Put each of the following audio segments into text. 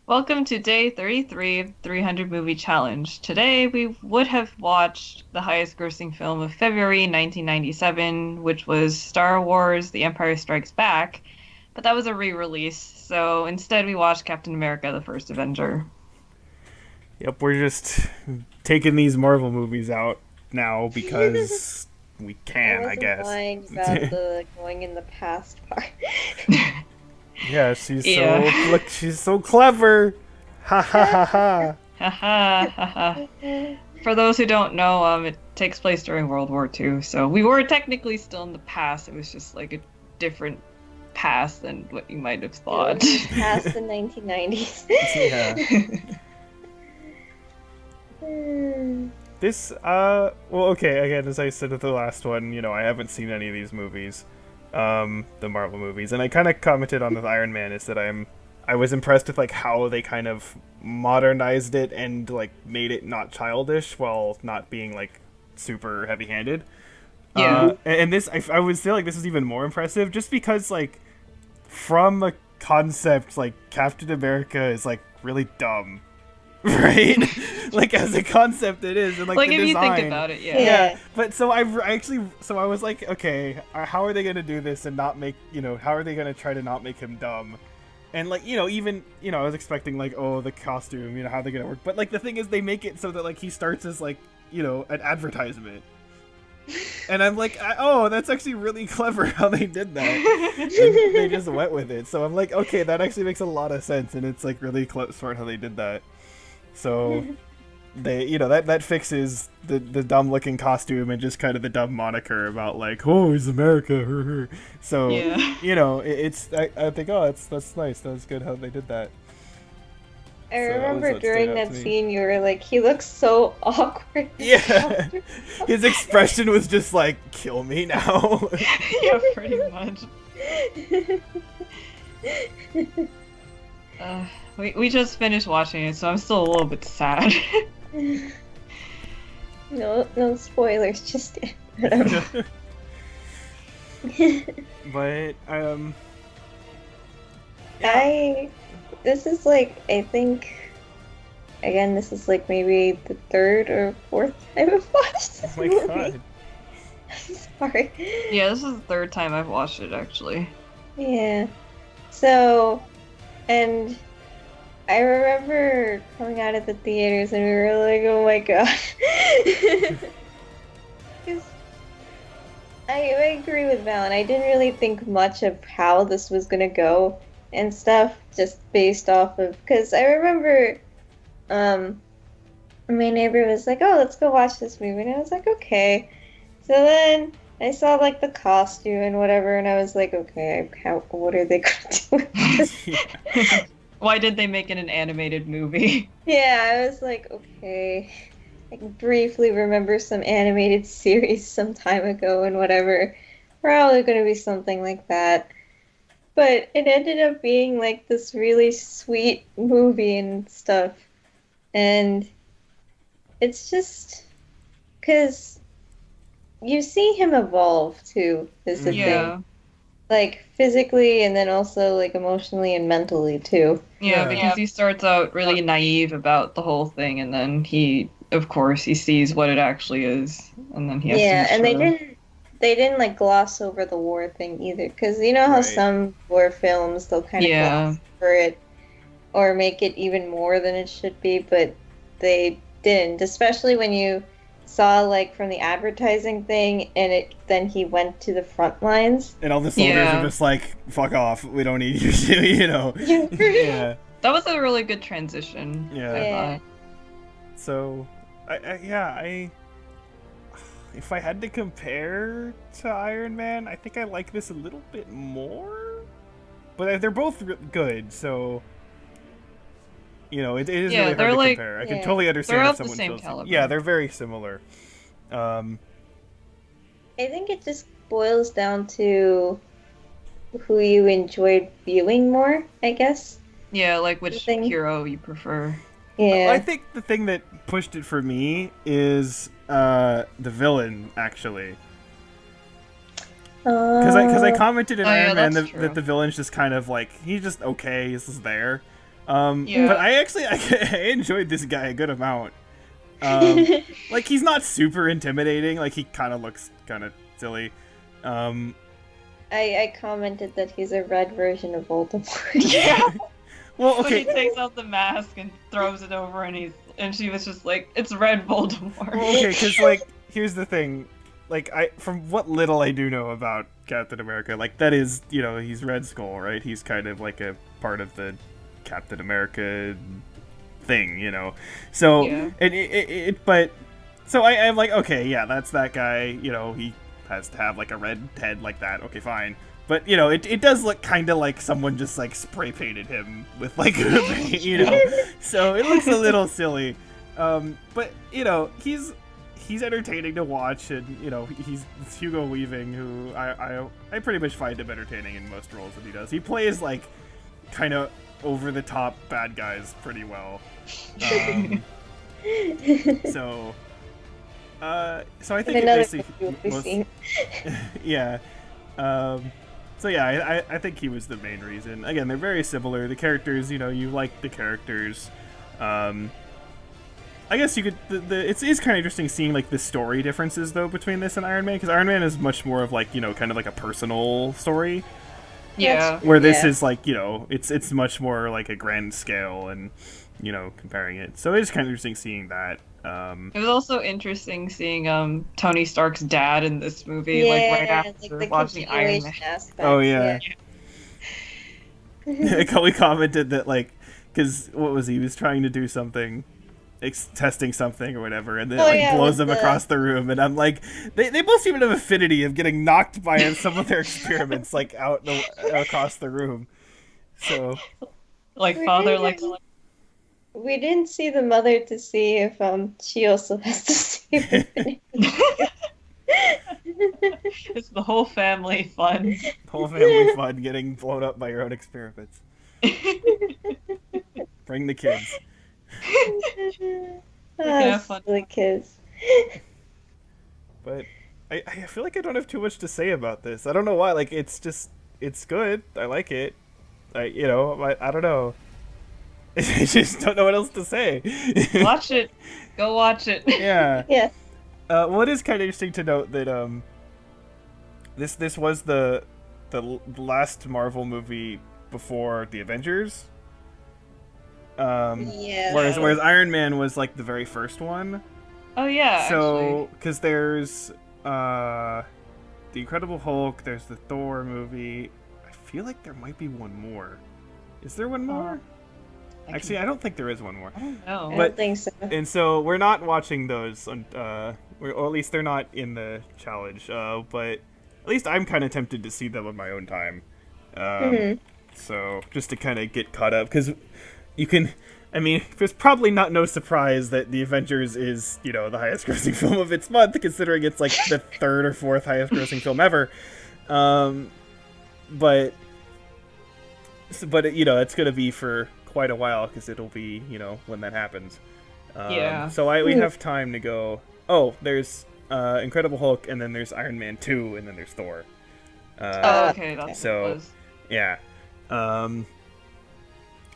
Welcome to day 33 of 300 Movie Challenge. Today we would have watched the highest grossing film of February 1997, which was Star Wars The Empire Strikes Back, but that was a re-release, so instead we watched Captain America The First Avenger. Yep, we're just taking these Marvel movies out now because we I can, I wasn't guess. lying about the going in the past part. Yeah, she's Yeah. so look, she's so clever. Ha ha ha ha. Haha, haha. For those who don't know, it takes place during World War II, so we were technically still in the past. It was just like a different past than what you might have It thought. was past the 1990s. Yeah. This well, okay, again, as I said with the last one, I haven't seen any of these movies. The Marvel movies, and I kind of commented on the Iron Man is that I was impressed with like how they kind of modernized it and like made it not childish while not being like super heavy-handed. Yeah. And this I would say like this is even more impressive just because like from a concept like Captain America is like really dumb, right? Like as a concept it is, and like Like the if you design. think about it, yeah. Yeah, but so I was like, okay, how are they gonna do this and not make how are they gonna try to not make him dumb? And like even I was expecting like, oh, the costume, how they're gonna work, but like the thing is they make it so that like he starts as like an advertisement, and I'm like, oh, that's actually really clever how they did that. And they just went with it, so I'm like, okay, that actually makes a lot of sense, and it's like really smart how they did that. So they that fixes the dumb looking costume and just kind of the dumb moniker about like, oh, he's America. So Yeah. I think, oh, that's nice, that's good how they did that. I So that was remember what stood during out that to me. scene, you were like, he looks so awkward. Yeah. His expression was just like, kill me now. Yeah, pretty much. We just finished watching it, so I'm still a little bit sad. No spoilers, just whatever. But yeah. This is like, I think, again, this is like maybe the third or fourth time I've watched Oh this my movie. god. I'm sorry. Yeah, this is the third time I've watched it, actually. Yeah. So, and I remember coming out of the theaters and we were like, oh my god. 'Cause I agree with Val, and I didn't really think much of how this was gonna go and stuff, just based off of, because I remember, um, my neighbor was like, oh, let's go watch this movie, and I was like, okay. So then I saw like the costume and whatever, and I was like, okay, what are they gonna do with this? Yeah. Why did they make it an animated movie? Yeah, I was like, okay. I can briefly remember some animated series some time ago and whatever. Probably gonna be something like that. But it ended up being like this really sweet movie and stuff. And it's just because you see him evolve too, is the Yeah. thing. Like physically and then also like emotionally and mentally too. Yeah, Yeah. because he starts out really naive about the whole thing, and then of course, he sees what it actually is, and then he has Yeah, to and they mature. didn't like gloss over the war thing either, because you know how Right. some war films they'll kind of Yeah. gloss over it or make it even more than it should be, but they didn't. Especially when you saw like from the advertising thing, and it then he went to the front lines. And all the soldiers Yeah. are just like, fuck off, we don't need you to, Yeah. Yeah. That was a really good transition. Yeah. I Yeah. thought. So, if I had to compare to Iron Man, I think I like this a little bit more. But they're both good, so it is Yeah, really hard they're to like- compare. I Yeah. can totally understand They're if of the someone same feels caliber. yeah, they're very similar. Um, I think it just boils down to who you enjoyed viewing more, I guess. Yeah, like which Thing. hero you prefer. Yeah. I think the thing that pushed it for me is the villain, actually. Because I commented in Oh, yeah, Iron Man that's that true. the villain's just kind of like, he's just okay, he's just there. Yeah. But I enjoyed this guy a good amount. Like, he's not super intimidating. Like, he kind of looks kind of silly. I commented that he's a red version of Voldemort. Yeah. Well, When he okay. takes out the mask and throws it over, and she was just like, "It's Red Voldemort." Well, okay, because, like, here's the thing. Like, from what little I do know about Captain America, like, that is, he's Red Skull, right? He's kind of like a part of the Captain America thing. So, Yeah. but, so I'm like, okay, yeah, that's that guy, he has to have, like, a red head like that, okay, fine. But, it does look kind of like someone just, like, spray painted him with, like, so it looks a little silly. But, he's entertaining to watch, and, he's Hugo Weaving, who I pretty much find him entertaining in most roles that he does. He plays, like, kind of over-the-top bad guys pretty well. So I think it basically yeah. So yeah, I think he was the main reason. Again, they're very similar. The characters, you like the characters. I guess you could. It's kind of interesting seeing like the story differences though between this and Iron Man, because Iron Man is much more of like kind of like a personal story. Yeah. Where this is like it's much more like a grand scale and comparing it. So it's kind of interesting seeing that. It was also interesting seeing Tony Stark's dad in this movie, like right after like watching Iron Man. Aspects, oh yeah. We commented that like, because what was he was trying to do something, testing something or whatever, and then blows him across the room, and I'm like, they both seem to have affinity of getting knocked by some of their experiments like out across the room. So like father like. We didn't see the mother to see if she also has to save her. It's the whole family fun. The whole family fun getting blown up by your own experiments. Bring the kids. Silly kids. But I feel like I don't have too much to say about this. I don't know why. Like, it's good. I like it. I don't know. I just don't know what else to say. Watch it. Go watch it. Yeah. Yeah. Well, it is kind of interesting to note that this was the last Marvel movie before the Avengers. Yeah. Whereas Iron Man was like the very first one. Oh yeah. So because there's the Incredible Hulk, there's the Thor movie. I feel like there might be one more. Is there one more? Actually, I don't think there is one more. I don't know. I don't think so. And so we're not watching those, or at least they're not in the challenge. But at least I'm kind of tempted to see them on my own time. So just to kind of get caught up, because you can. I mean, there's probably no surprise that The Avengers is, the highest grossing film of its month, considering it's like the third or fourth highest grossing film ever. But it's gonna be for quite a while, because it'll be when that happens. So we have time to go. Oh, there's Incredible Hulk, and then there's Iron Man 2, and then there's Thor. Okay, that's so what it was. Yeah.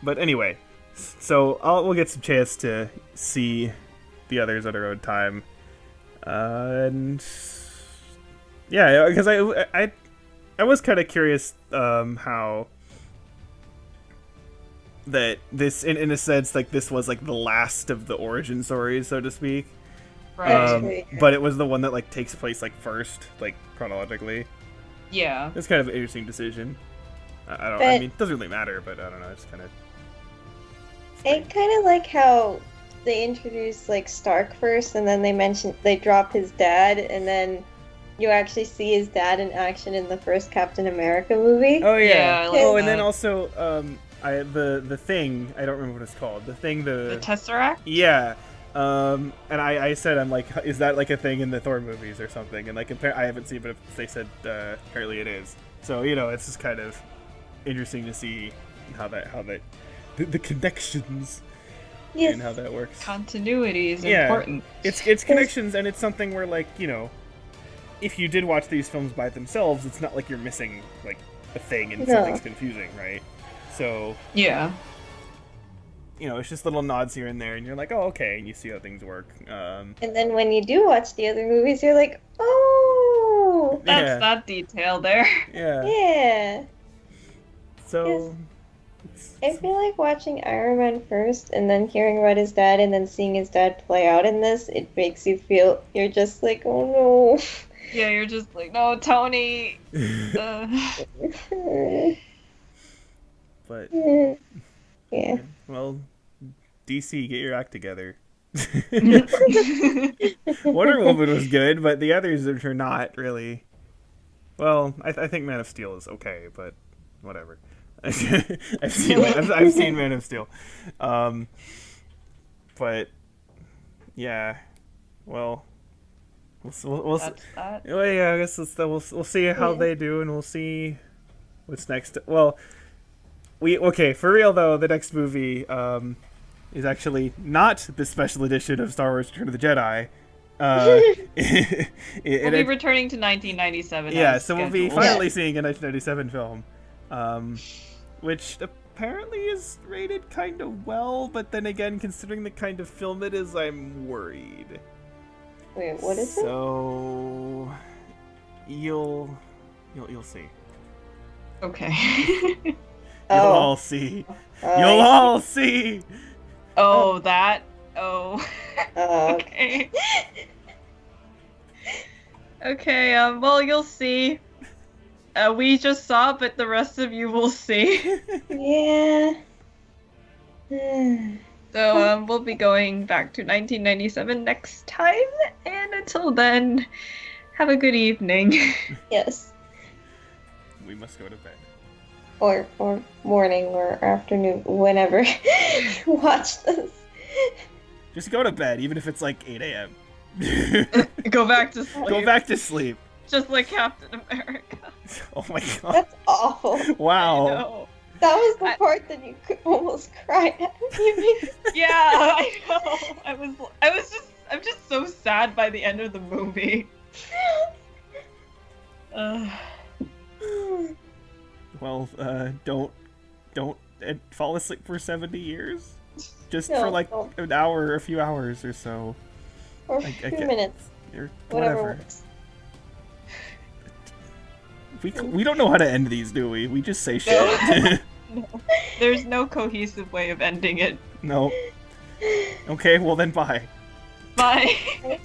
But anyway, so we'll get some chance to see the others at our own time. And yeah, because I was kind of curious how that this, in a sense, like this was like the last of the origin stories, so to speak. Right. But it was the one that like takes place like first, like chronologically. Yeah. It's kind of an interesting decision. I mean, it doesn't really matter, but I don't know. It's kind of. I kind of like how they introduced like Stark first, and then they drop his dad, and then you actually see his dad in action in the first Captain America movie. Oh yeah. Yeah, I like and that. then also the thing, I don't remember what it's called. The thing, The Tesseract? yeah. And I said, I'm like, is that like a thing in the Thor movies or something? And like, I haven't seen, but they said apparently it is. So it's just kind of interesting to see how that the connections Yes. and how that works. Continuity is Yeah. important. It's connections, and it's something where like if you did watch these films by themselves, it's not like you're missing like a thing and No. something's confusing, right? So Yeah. it's just little nods here and there, and you're like, oh, okay, and you see how things work. And then when you do watch the other movies, you're like, oh, That's Yeah. that detail there. Yeah. yeah. So. I feel like watching Iron Man first and then hearing about his dad and then seeing his dad play out in this, it makes you feel you're just like, oh Yeah, you're just like, no, Tony. no. But Yeah. well, DC, get your act together. Wonder Woman was good, but the others are not really. Well, I think Man of Steel is okay, but whatever. I've seen Man of Steel, but yeah, well, we'll That's that. well, yeah, I guess we'll see how they do, and we'll see what's next. Well, okay, for real though, the next movie is actually not the special edition of Star Wars: Return of the Jedi. We'll be returning to 1997. Yeah, as so we'll be scheduled. finally seeing a 1997 film, which apparently is rated kind of well, but then again, considering the kind of film it is, I'm worried. Wait, what is it? So you'll see. Okay. You'll Oh. all see. Oh, You'll I all see. Oh, that. Oh. Oh. Okay. Okay. Well, you'll see. We just saw, but the rest of you will see. Yeah. So, we'll be going back to 1997 next time, and until then, have a good evening. Yes. We must go to bed. Or morning or afternoon, whenever you watch this. Just go to bed, even if it's like 8 a.m. Go back to sleep. Go back to sleep. Just like Captain America. Oh my god. That's awful. Wow. No. That was the part that you could almost cry at. Yeah, I know. I'm just so sad by the end of the movie. Well, don't fall asleep for 70 years. Just No, for like don't. an hour or a few hours or so. Or a I few get- minutes. Or Whatever whatever. works. We don't know how to end these, do we? We just say shit. No. There's no cohesive way of ending it. No. Okay, well then bye. Bye.